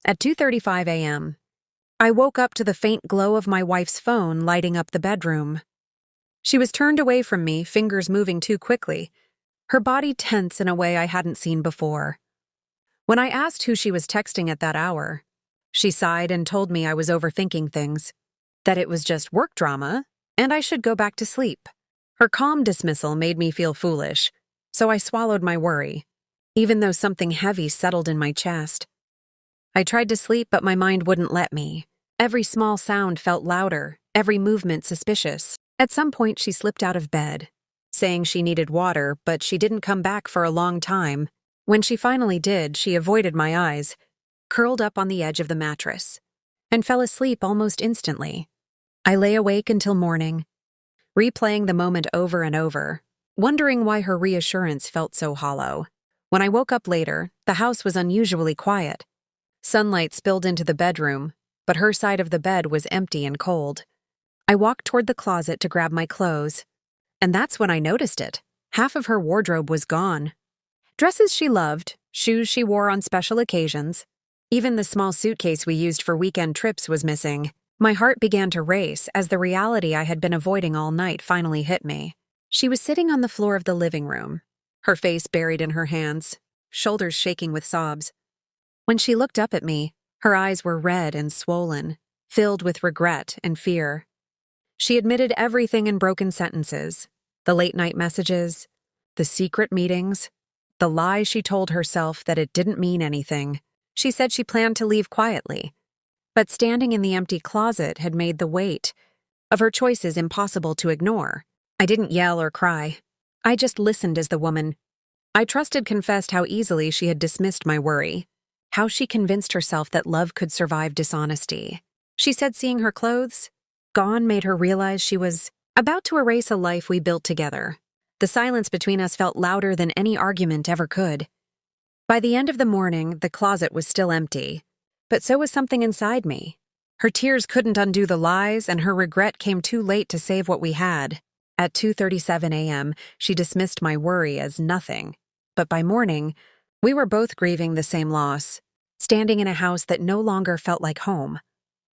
At 2:35 a.m., I woke up to the faint glow of my wife's phone lighting up the bedroom. She was turned away from me, fingers moving too quickly, her body tense in a way I hadn't seen before. When I asked who she was texting at that hour, she sighed and told me I was overthinking things, that it was just work drama, and I should go back to sleep. Her calm dismissal made me feel foolish, so I swallowed my worry, even though something heavy settled in my chest. I tried to sleep, but my mind wouldn't let me. Every small sound felt louder, every movement suspicious. At some point, she slipped out of bed, saying she needed water, but she didn't come back for a long time. When she finally did, she avoided my eyes, curled up on the edge of the mattress, and fell asleep almost instantly. I lay awake until morning, replaying the moment over and over, wondering why her reassurance felt so hollow. When I woke up later, the house was unusually quiet. Sunlight spilled into the bedroom, but her side of the bed was empty and cold. I walked toward the closet to grab my clothes, and that's when I noticed it. Half of her wardrobe was gone. Dresses she loved, shoes she wore on special occasions, even the small suitcase we used for weekend trips was missing. My heart began to race as the reality I had been avoiding all night finally hit me. She was sitting on the floor of the living room, her face buried in her hands, shoulders shaking with sobs. When she looked up at me, her eyes were red and swollen, filled with regret and fear. She admitted everything in broken sentences: the late-night messages, the secret meetings, the lie she told herself that it didn't mean anything. She said she planned to leave quietly, but standing in the empty closet had made the weight of her choices impossible to ignore. I didn't yell or cry. I just listened as the woman I trusted confessed how easily she had dismissed my worry, how she convinced herself that love could survive dishonesty. She said seeing her clothes gone made her realize she was about to erase a life we built together. The silence between us felt louder than any argument ever could. By the end of the morning, the closet was still empty, but so was something inside me. Her tears couldn't undo the lies, and her regret came too late to save what we had. At 2:37 a.m., she dismissed my worry as nothing, but by morning, we were both grieving the same loss, standing in a house that no longer felt like home.